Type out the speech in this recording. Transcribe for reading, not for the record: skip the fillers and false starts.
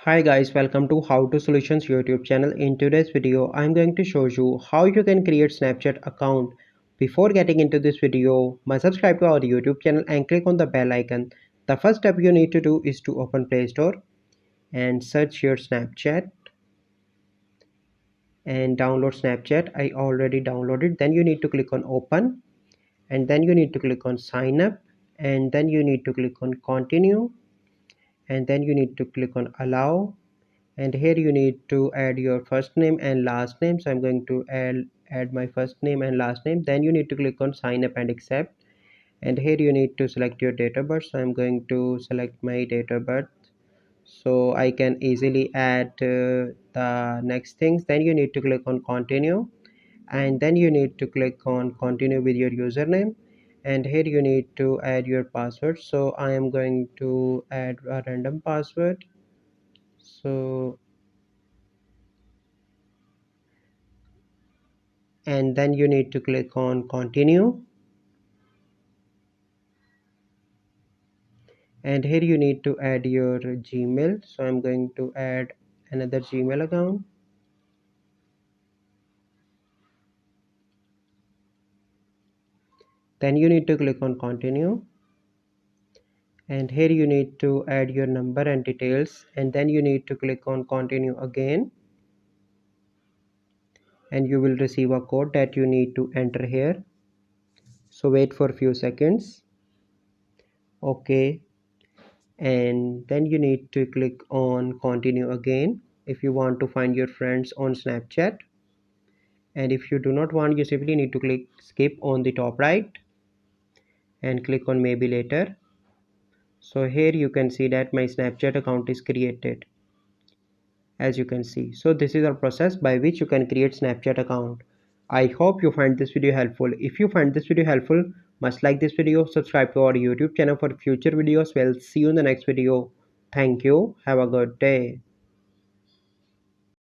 Hi guys, welcome to How to Solutions YouTube channel. In today's video, I'm going to show you how you can create Snapchat account. Before getting into this video, must subscribe to our YouTube channel and click on the bell icon. The first step you need to do is to open Play Store and search your Snapchat and download Snapchat. I already downloaded. Then you need to click on open and then you need to click on sign up and then you need to click on continue and then you need to click on allow, and here you need to add your first name and last name. So I'm going to add my first name and last name. Then you need to click on sign up and accept, and here you need to select your date of birth. So I'm going to select my date of birth so I can easily add the next things. Then you need to click on continue and then you need to click on continue with your username, and here you need to add your password. So I am going to add a random password. So and then you need to click on continue, and here you need to add your Gmail. So I'm going to add another Gmail account. Then you need to click on continue, and here you need to add your number and details, and then you need to click on continue again, and you will receive a code that you need to enter here. So wait for a few seconds. Okay, and then you need to click on continue again if you want to find your friends on Snapchat, and if you do not want, you simply need to click skip on the top right and click on maybe later. So here you can see that my Snapchat account is created, as you can see. So this is a process by which you can create Snapchat account. I hope you find this video helpful. If you find this video helpful, must like this video, subscribe to our YouTube channel for future videos. Well, see you in the next video. Thank you. Have a good day.